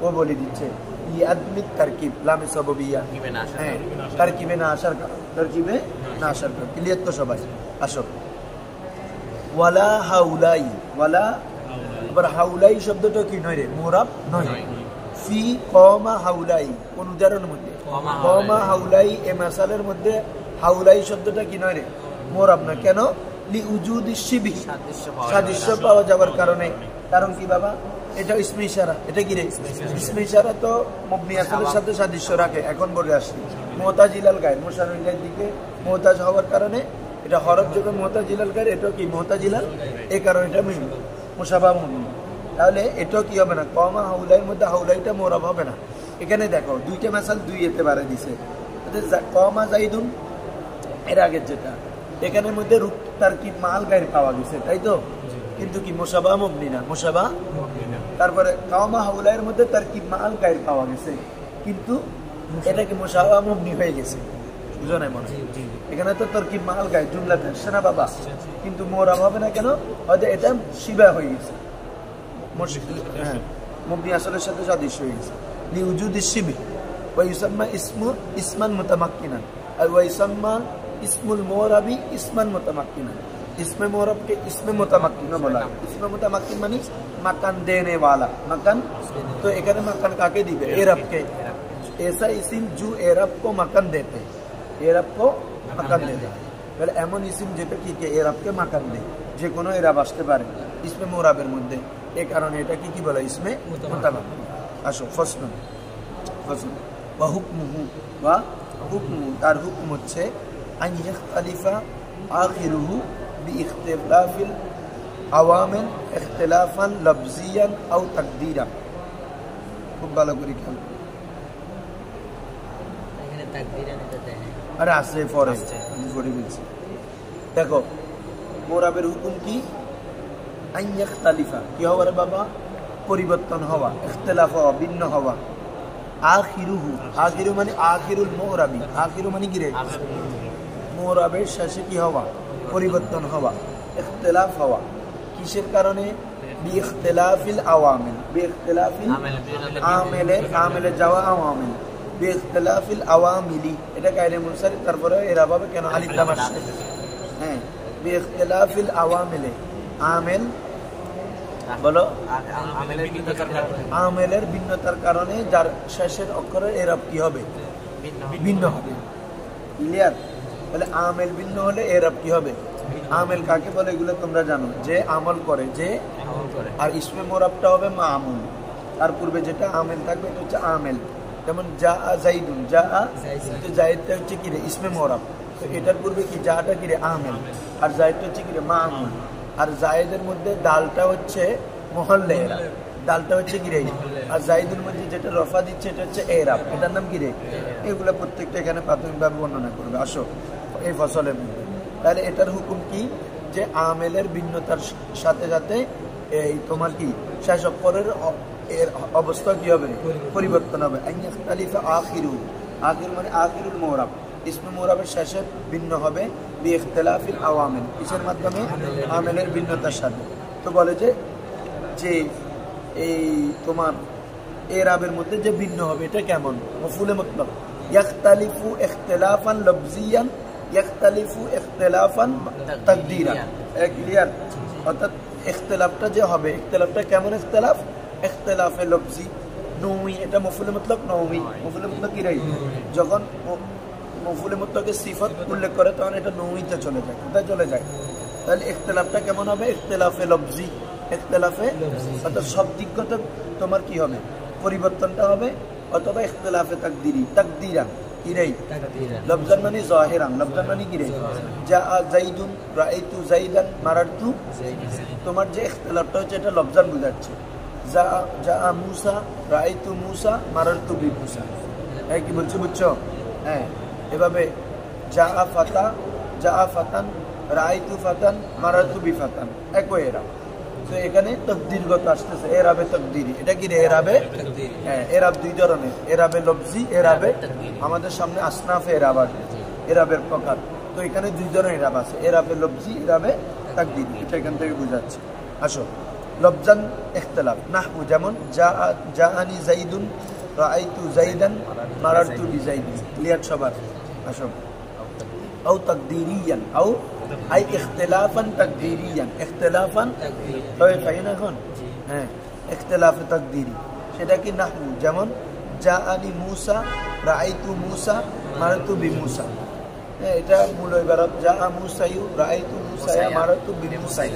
ও বলে দিচ্ছে ইয়াদমিত তারকিব লামে সাবাবিয়া, হ্যাঁ তারকিবে না আসার কারণ, তারকিবে না আসার কারণ। ক্লিয়ার তো সবাই? আসো, ওয়ালা হাউলাই, ওয়ালা আবার হাউলাই শব্দটা কি নয় রে? মুরাব নয়। ফি কওমা হাউলাই কোন উদাহরণের মধ্যে? কওমা হাউলাই এ মাসালের মধ্যে হাউলাই শব্দটা কি নয় রে? মুরাব না। কেন? লি উজুদি শিবহি, সাদৃশ্য পাওয়া যাওয়ার কারণে। কারণ কি বাবা? এটা ইসমে ইশারা। এটা কি রে? ইসমে ইশারা তো মুবনি আসলের সাথে সাদৃশ্য রাখে। এখন বলে আসছি মুতাজিলাল গায়ের, মুশাররিলের দিকে মুতাজ হওয়ার কারণে এটা হরফ যোগে মুতাজিলাল গায়ের, এটাও কি মুতাজিলাল, এই কারণে এটা মুশাবা মুবনি। তাহলে এটাও কি হবে না? কওমা হাউলাইয়ের মধ্যে হাউলাইটা মুরাব হবে না। এখানে দেখো দুইটা মাসাল দুই এতে বারে দিছে। কওমা জাইদুন এর আগের যেটা, এখানের মধ্যে রূপ তারকিব মাল গায়ের পাওয়া গেছে, তাই তো? কিন্তু কি মুশাবা মুবনি না, মুশাবা। তারপরে কওমা হাউলাইয়ের মধ্যে তারকিব মাল গায়ের পাওয়া গেছে, কিন্তু এটা কি মুশাবা মুবনি হয়ে গেছে। বুঝো না? মনে এখানে তো তারকিব মাল গায়ে জুমলাতে আসছে না বাবা, কিন্তু মুরাব হবে না। কেন? হয়তো এটা শিবা হয়ে গেছে, হ্যাঁ মুবনি আসলের সাথে সাদৃশ্য হয়ে গেছে। লি উজুদি শিবি ওয়া ইউসাম্মা ইসমু ইসমান মুতামাক্কিনান আর ওয়া ইউসাম্মা ইসমুল মুরাবি ইসমান মুতামাক্কিনান। इसमें मोरब के इसमें मुतमक्किन बोला। इसमें मुतमक्किन मानी मकान देने वाला, मकान। तो एकाने मकान काके दिबे? एरब के। ऐसा इसिम जो एरब को मकान देते, एरब को मकान देते। তাহলে এমন ইসিম যেটা কি এরব কে মাকান দেয়, যে কোনো এরব আসতে পারে ইসমে মুরাবের মধ্যে, এই কারণে এটা কি বলে? ইসমে মুতামাক্কিন। আসো ফসল, ফসল ওয়া হুকমুহু, ওয়া হুকমুহু তার হুকম হচ্ছে আন ইয়াখতালিফা আখিরুহু باختلاف العوامل اختلافا لفظيا او تقديرا। খুব ভালো করে খেয়াল, এখানে তাকদীরা নিতে দেয়। আরে আসে পরে বলছি। দেখো মুরাবের হুকুম কি? আন ইয়াখতালিফা কি হবে বাবা? পরিবর্তন হওয়া, ইখতিলাফ হওয়া, ভিন্ন হওয়া। আখিরুহু, আখিরু মানে আখিরুল মুরাবি, আখিরু মানে কি রে? মুরাবের শেষে কি হওয়া? পরিবর্তন হওয়া, ইখতিলাফ হওয়া। কিসের কারণে? বিইখতিলাফিল আওয়ামিল, বিইখতিলাফিল আমেলে, আমেলে যাওয়া আওয়ামিল, বিইখতিলাফিল আওয়ামিলি, এটা গায়রে মুনসারিফ, তারপরে এরা ভাবে কেন আলিফ লাম আসছে, হ্যাঁ বিইখতিলাফিল আওয়ামিলি, আমেল বলো আমেলের ভিন্নতার কারণে যার শেষের অক্ষরের এরাব কি হবে, ভিন্ন হবে। ক্লিয়ার? তাহলে আমেল ভিন্ন হলে এরাব কি হবে? আমেল কাকে বলে এগুলো তোমরা জানো, যে আমল করে, যে আর ইসমে মোরাবটা হবে মামুল, তার পূর্বে যেটা আমেল থাকবে এটা হচ্ছে আমেল। যেমন যা জাইদুন, যা জাইদটা হচ্ছে কি রে ইসমে মোরাব, তো এটার পূর্বে কি যাটা কি রে আমেল, আর জাইদটা হচ্ছে কি রে মামুল। আর জায়েদের মধ্যে ডালটা হচ্ছে মহল্লে এরাব, ডালটা হচ্ছে কি রে, আর জাইদুর মধ্যে যেটা রফা দিচ্ছে এটা হচ্ছে এরাব, এটার নাম কি রে। এগুলো প্রত্যেকটা এখানে প্রাথমিকভাবে বর্ণনা করবে। আসো এই ফসলের মধ্যে, তাহলে এটার হুকুম কি, যে আমেলের ভিন্নতার সাথে সাথে এই তোমার কি শেষ অক্ষরের এর অবস্থা কি হবে, পরিবর্তন হবে। আখিরু, আখির মানে আখিরুল মোরাব, ইসমে মোরাবের শেষে ভিন্ন হবে বিইখতিলাফিল আওয়ামিল, কিসের মাধ্যমে, আমেলের ভিন্নতার সাথে। তো বলে যে যে এই তোমার এরাবের মধ্যে যে ভিন্ন হবে এটা কেমন, মফউলে মুতলাক, ইয়াখতালিফু ইখতিলাফান লফজিয়ান ইয়াখতালিফু ইখতিলাফান তাকদীরান। ক্লিয়ার? অর্থাৎ ইখতিলাফটা যে হবে, ইখতিলাফটা কেমন ইখতিলাফ, ইখতিলাফে লফজি নৌই, এটা মফউলে মুতলাক নৌই। মফউলে মুতলাক কি রে, যখন মফউলে মুতলাকের সিফত উল্লেখ করে তখন এটা নৌইতে চলে যায়, কোথায় চলে যায়। তাহলে ইখতিলাফটা কেমন হবে, ইখতিলাফে লফজি, ইখতিলাফে অর্থাৎ শব্দিকগত তোমার কি হবে, পরিবর্তনটা হবে, অথবা ইখতিলাফে তাকদীরি, তাকদীরান কি রে, লফজান মানে জাহিরান, লফজান মানে কি রে, যা জাইদুন রাআইতু জাইদান মারারতু, তোমার যে ইখতিলাফটা হচ্ছে এটা লফজান বোঝাচ্ছে। যা মুসা রাআইতু মুসা মারারতু বিমুসা, এই কি বলছো, বুঝছো? হ্যাঁ, এভাবে যা ফাতান রাআইতু ফাতান মারারতু বিফাতান, একই এরাব। তো এখানে তাকদীরগত আসতেছে, এরাবে তাকদীরি, এটা কি রে, এরাবে, হ্যাঁ এরাব দুই ধরনের, এরাবে লফজি, এরাবে আমাদের সামনে আসনাফে এরাব আছে, এরাবের প্রকার। তো এখানে দুই ধরনের এরাব আছে, এরাবে লফজি, এরাবে তাকদীরি, এটা এখান থেকে বুঝাচ্ছে। আসো লফজান ইখতিলাফ, নাহু যেমন জাআনি জাইদুন রাআইতু জাইদান মারারতু বিজাইদিন। ক্লিয়ার সবার? আসো আও তাকদীরিয়ান, আও আই ইখতিলাফান তাকদীরিয়ান, ইখতিলাফান তবে ফাইন এখন, হ্যাঁ ইখতিলাফে তাকদীরি, সেটা কি নাহু যেমন জাআনি মুসা রাআইতু মুসা মারারতু বিমুসা, এটা মূল ইবারত জাআ মুসাইউ রাআইতু মুসায়া মারারতু বিমুসাই।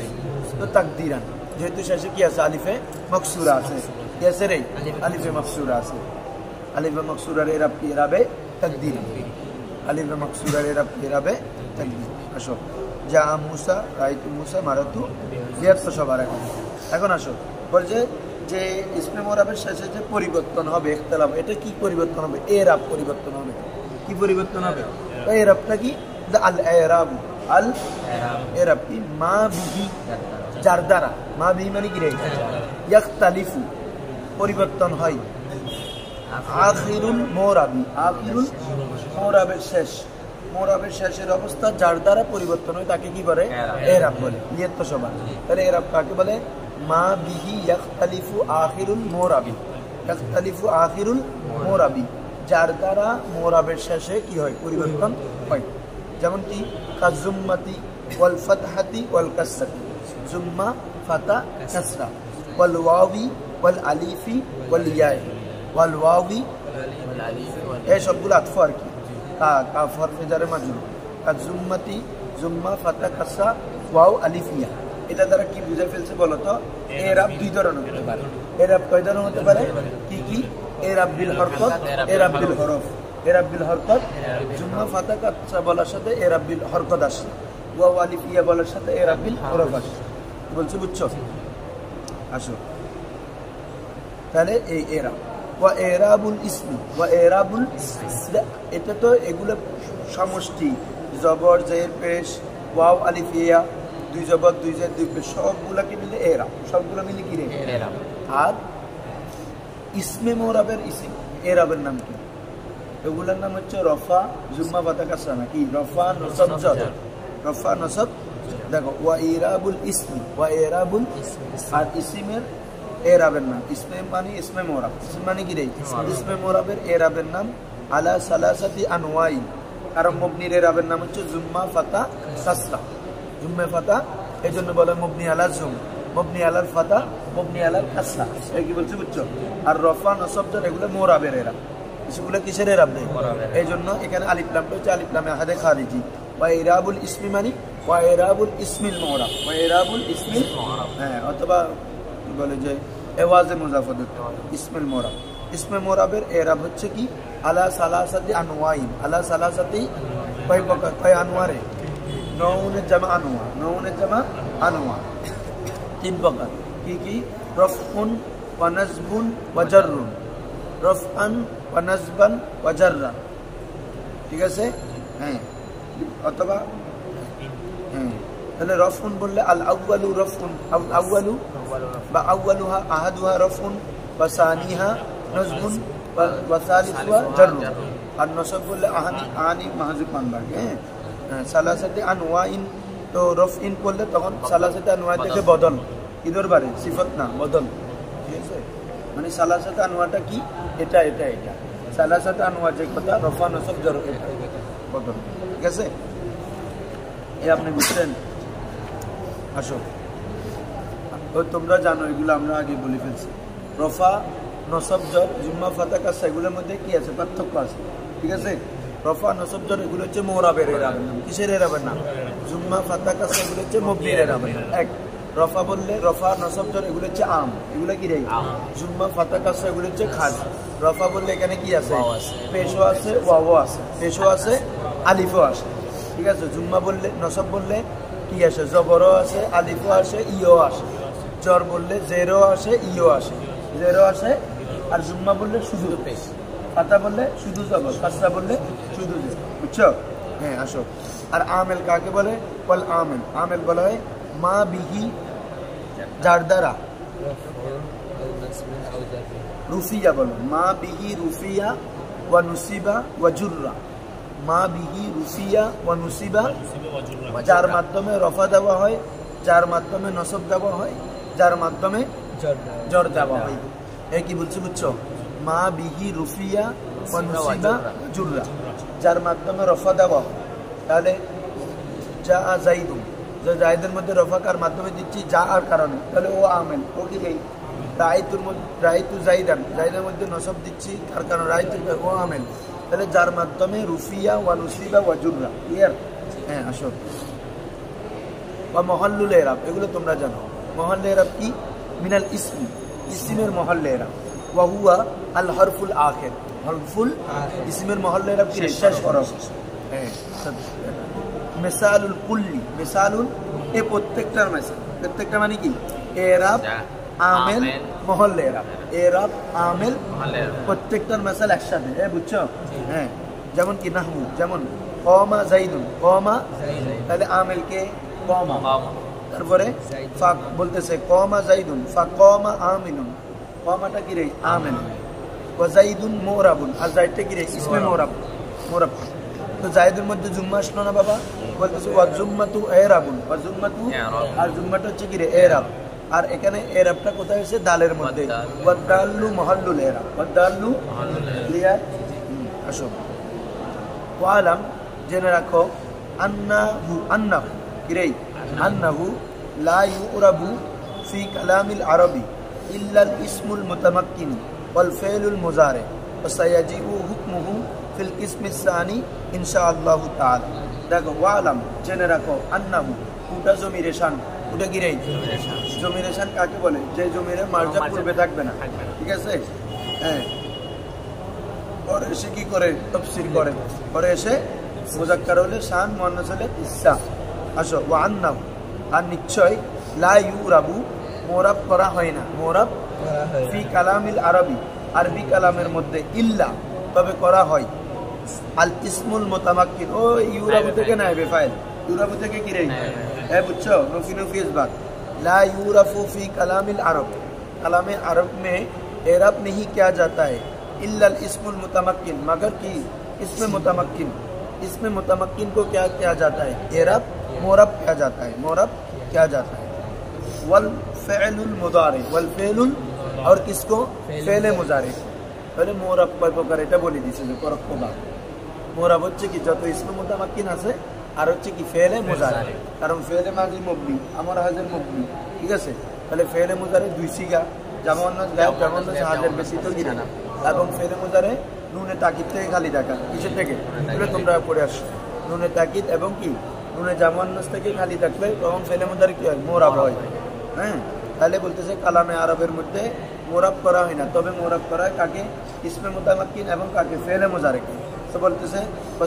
তো তাকদীরান যেহেতু শেষে কি আছে, আলিফে মাকসুরা আছে, কি আছে রে, আলিফে মাকসুরা আছে, আলিফে মাকসুরার এরাব কি, এরাবে তাকদীরি, আলিফে মাকসুরার এরাব কি, এরাবে তাকদীরি। আসো যা মুসা রাআইতু মুসা মারারতু, ক্লিয়ার তো সবার? এখন আসো বলছে যে ইসমে মোরাবের শেষে যে পরিবর্তন হবে, ইখতিলাফ, এটা কি পরিবর্তন হবে, এরাব পরিবর্তন হবে। কি পরিবর্তন হবে? এরাবটা কি, আল এরাব, আল এরাব কি, মা বিহি, যার দ্বারা, মা বিহি মানে কি রে, ইয়াখতালিফু পরিবর্তন হয়, আখিরুল মোরাবি, আখিরুল মোরাবের শেষ, মোরাবের শেষের অবস্থা যার দ্বারা পরিবর্তন হয় তাকে কি বলে, এরাব বলে। নিয়ত তো সবার, তাহলে এরাব কাকে বলে, মা বিহি ইয়াখতালিফু আখিরুল মোরাবি, ইয়াখতালিফু আখিরুল মোরাবি, যার দ্বারা মোরাবের শেষে কি হয়, পরিবর্তন হয়। যেমন কি কাজুম্মাতি ওয়াল ফাতহাতি ওয়াল কাসরাতি, জুম্মা ফাতা কাসরা, ওয়াল ওয়াবি ওয়াল আলিফি ওয়াল ইয়াই, ওয়াল ওয়াবি এই সবগুলো আতফ আর কি, কাফ হরফে জারে মাজরুর, কাজুম্মাতি জুম্মা ফাতা কাসরা ওয়াও আলিফিয়া, এটা দ্বারা কি বুঝে ফেলছে বলো তো, এরাব দুই ধরনের হতে পারে। এরাব কয় ধরনের হতে পারে, কি কি, এরাব বিল হরকত, এরাব বিল হরফ। এরাব বিল হরকত, জুম্মা ফাতা কাসরা বলার সাথে এরাব বিল হরকত আসে, ওয়াও আলিফিয়া বলার সাথে এরাব বিল হরফ আসে, বলছো, বুঝছো? আসো তাহলে এই এরাব, ওয়া এরাবুল ইসমি, ওয়া এরাবুল, এটা তো এগুলো সমষ্টি, জবর জের পেশ ওয়াও আলিফিয়া, দুই জবর দুই জের দুই পেশ, সবগুলোকে মিলে এরাব, সবগুলো মিলে কি রে, এরাব। আর ইসমে মোরাবের ইসম, এরাবের নাম কি, এগুলোর নাম হচ্ছে রফা, জুম্মা ফাতা কাসরা, নাকি রফা নসব জর, রফা নসব। দেখো ওয়া ইরাবুল ইসমি, ওয়া ইরাবুল, আর ইসমের এরাবের নাম, ইসমে মানে ইসমে মোরাব, ইসম মানে কি রে, ইসমে মোরাবের এরাবের নাম আলা সালাসাতি আনওয়াইন, কারণ মবনির এরাবের নাম হচ্ছে জুম্মা ফাতা কাসরা। জুম্মে ফাতা এই জন্য বলে মবনি আলা জুম, মবনি আলাল ফাতা, মবনি আলাল কাসরা। এই কি বলছে বুঝছো? আর রফা নসব জর এগুলো মোরাবের এরাব, সেগুলো কিসের এরাব নেই, এই জন্য এখানে আলিফ লামটা হচ্ছে আলিফ লামে আহাদে খারিজি। ওয়া ইরাবুল ইসমি মানে ওয়া ইরাবুল ইসমিল মুরাব, ওয়া ইরাবুল ইসমিল মুরাব, হ্যাঁ, অথবা বলে যে এওয়াজে মুজাফাদ ইসমিল মুরাব। ইসমে মুরাবের এরাব হচ্ছে কি আলা সালাসাতি আনওয়াইন, আলা সালাসাতি কয় প্রকার, কয় আনওয়ারে, নউনের জামা আনওয়া, নউনের জামা আনওয়া, তিন প্রকার। কি কি? রফউন ওয়া নাসবুন ওয়া জাররুন, রফআন ওয়া নাসবান ওয়া জাররান, ঠিক আছে? হ্যাঁ, অথবা হ্যাঁ, তাহলে রফউন বললে আল আউয়ালু রফউন, আউয়ালু বা আউয়ালুহা আহাদুহা রফউন ওয়া সানিহা নাসবুন ওয়া সালিসুহা জাররুন। আর নসব বললে আহানি, আনি মাহযুফ মানবাগে। হ্যাঁ, সালাসাতি আনওয়াইন, তো রফইন করলে তখন সালাসাতি আনওয়া থেকে বদল, ইদর বারে সিফত না, বদল, ঠিক আছে? মানে সালাসাতি আনওয়াটা কি, এটা এটা এটা, সালাসাতি আনওয়া যে কথা, রফা নসব জর এটা বদল, ঠিক আছে? এই আপনি বুঝছেন? আসো, তোমরা জানো এগুলো, আমরা আগে বলে ফেলছি। রফা নসব জর জুম্মা ফাতা কাসরা এগুলোর মধ্যে কি আছে, পার্থক্য আছে, ঠিক আছে? রফা নসব জর এগুলো হচ্ছে মোরাবের এরাবের নাম। কিসের এরাবের নাম? জুম্মা ফাতা কাসরা এগুলো হচ্ছে মবনির এরাবের নাম। এক, রফা বললে রফা নসব জর এগুলো হচ্ছে আম, এগুলো কি রে? জুম্মা ফাতা কাসরা এগুলো হচ্ছে খাস। রফা বললে এখানে কি আছে? পেশো আছে, ওয়াও আছে, পেশো আছে, আলিফও আছে, ঠিক আছে? জুম্মা বললে, নসব বললে কি আসে? জবরও আছে, আলিফও আসে, ইও আসে। জর বললে জেরো আসে, ইও আসে, জেরো আসে। আর জুম্মা বললে শুধু পেশ, ফাতা বললে শুধু জবর, কাসরা বললে শুধু জের, বুঝছো? হ্যাঁ, আসো। আর আমেল কাকে বলে? বল আমেল, আমেল বলা হয় মা বিহি, যার দ্বারা রুফিয়া, বলো মা বিহি রুফিয়া ওয়া নুসিবা ওয়া জুররা, মা বিহি রুফিয়া ওয়া নুসিবা, যার মাধ্যমে রফা দেওয়া হয়, যার মাধ্যমে নসব দেওয়া হয়, যার মাধ্যমে জর দেওয়া হয়। এই কি বলছি বুঝছো? মা বিহি রুফিয়া ওয়া নুসিবা জুররা, যার মাধ্যমে রফা দেওয়া হয়। তাহলে যা জাইদুন, যে জাইদের মধ্যে রফা কার মাধ্যমে দিচ্ছি? যা আর কারণে, তাহলে ও আমেল, ও কি যাই? রাইতুর মধ্যে, রাইতু জাইদান, জাইদের মধ্যে নসব দিচ্ছি কার কারণে? রাইতু, ও আমেল। তাহলে যার মাধ্যমে রুফিয়া ওয়া নুসিবা ওয়া জুররা, ক্লিয়ার? হ্যাঁ, আসো। বা মহল্লুল এরাব, এগুলো তোমরা জানো। মহল্লে এরাব কি? মিনাল ইসমি, ইসমের মহল্লে এরাব। ওয়া হুয়া আল হরফুল আখির, হরফুল ইসমের মহল্লে এরাব কি? শেষ হরফ। হ্যাঁ, মিসালুল কুল্লি, মিসালুল এ প্রত্যেকটার মিসাল, প্রত্যেকটা মানে কি? এরাব, আমেল, মহল্লে এরাব, এরাব, আমেল, প্রত্যেকটার মিসাল একসাথে, বুঝছো? হ্যাঁ, যেমন কি নাহমু, যেমন কমা জাইদুন, কমা, তাহলে আমেল কে? কমা। তারপরে ফা বলতেছে কমা জাইদুন, ফা কমা আমিনুন, কমাটা কি রে? আমেল। ওয়া জাইদুন মুরাবুন, আর জাইদটা কি রে? ইসমে মুরাব, মুরাব। তো জাইদের মধ্যে জুম্মা আসলো না বাবা? বলতেছে ওয়া জুম্মাতু এরাবুন, ওয়া জুম্মাতু, আর জুম্মাটা হচ্ছে কি রে? এরাব। আর এখানে এরাবটা কোথায় হচ্ছে? দালের মধ্যে। ওয়া দাল্লু মহল্লুল এরাব, ওয়া দাল্লু, ক্লিয়ার? আসো। ওয়া আলাম, জেনে রাখো, আন্নাহু, আন্নাহু কি রে? আন্নাহু লা ইউরাবু ফি কালামিল আরবি ইল্লাল ইসমুল মুতামাক্কিন ওয়াল ফি'লুল মুজারি ওয়া সায়াজিউ হুকমুহু ফিল কিসমিস সানি ইনশাআল্লাহু তাআলা। দেখো, ওয়া আলাম, জেনে রাখো, আন্নাহু, উটা জমিরে শান, উটা কি রে? জমিরে শান কাকে বলে? যে জমিরে মারজা পূর্বে থাকবে না, ঠিক আছে? হ্যাঁ, পরে এসে কি করে? তাফসীর করে, পরে এসে মুযাক্কার হলে শান, মুয়ান্নাস হলে ইসা। আসো। ওয়া আন্নাহু, আর নিশ্চয়, লা ইউরাবু, মোরাব করা হয় না, মোরাব ফি কালামিল আরবি, আরবি কালামের মধ্যে, ইল্লা, তবে করা হয়, আল ইসমুল মুতামাক্কিন, ও ইউরাবু থেকে না বেফাইল, ইউরাবু থেকে কি রে? হ্যাঁ, বুঝছো? নফি নফি ইসবাত। লা ইউরাফু ফি কালামিল আরব, कलाम अरब में एरब नहीं किया जाता है इल्लल इस्मुल मुतमक्किन, मगर कि इसमें मुतमक्किन को क्या किया जाता है? एरब मोरब किया जाता है, मोरब किया जाता है। वल फ़िअलुल मुज़ारि, वल फ़िअलुल, और किसको? फ़िअल मुज़ारि। তাহলে মোরাব কয় প্রকার এটা বলে দিছে যে পরোক্ষভাগ। মোরাব হচ্ছে কি যত ইসমে মুতামাক্কিন আছে, আর হচ্ছে কি ফেলে মুজারে, কারণ ফেলে মাজি মবনি, আমার হাজের মবনি, ঠিক আছে। তাহলে ফেলে মুজারে দুই সিগা, যেমন যেমন হাজের বেশি তো কি না, এবং ফেলে মুজারে নুনে তাকিদ থেকে খালি থাকা, কিসের থেকে এগুলো তোমরা পড়ে আসো, নুনে তাকিদ এবং কি নুনে জামান্নাস থেকে খালি থাকলে তখন ফেলে মুজারে কি হয়, মোরাব হয়। হ্যাঁ, তাহলে বলতেছে কালামে আরবের মধ্যে মোরাব করা হয় না, তবে মোরাব করা হয় কাকে, ইসমে মুতামাক্কিন এবং কাকে, ফেলে মুজারেকে। তো বলতেছে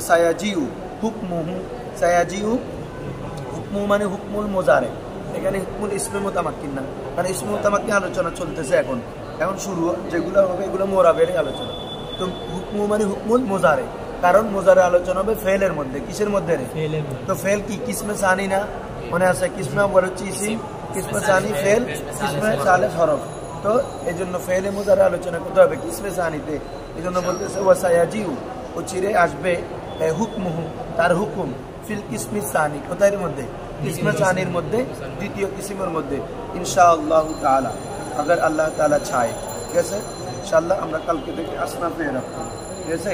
সায়াজিউ হুকমুহু, সায়াজিউ হুকমু মানে হুকমুল মুজারে, এখানে হুকমুল ইসমে মুতামাক্কিন না, কারণ ইসমে মুতামাক্কিন আলোচনা চলতেছে এখন শুরু যেগুলো হবে এগুলো মোরাবের আলোচনা। তো হুকমু মানে হুকমুল মুজারে, কারণ মুজারে আলোচনা হবে ফেলের মধ্যে, কিসের মধ্যে রে, তো ফেল কি কিসমে সানি না, মনে আছে কিসমে আউয়াল হচ্ছে ইসিম, কিসমে সানি ফেল, কিসমে সালেস হরফ। তো এই জন্য ফেলে মুজারে আলোচনা করতে হবে কিসমে সানিতে। এই জন্য বলতেছে ওয়াসায়াজিউ, ও চিরে আসবে হুকমুহু, তার হুকুম ফিল কিসমি সানি, কোথায় মধ্যে, কিসমে সানির মধ্যে, দ্বিতীয় কিসিমের মধ্যে, ইনশাআল্লাহ তাআলা, अगर আল্লাহ তাআলা চায়। ঠিক আছে, ইনশাআল্লাহ আমরা কালকে থেকে আসনা পেয়ে রাখবো। ঠিক আছে।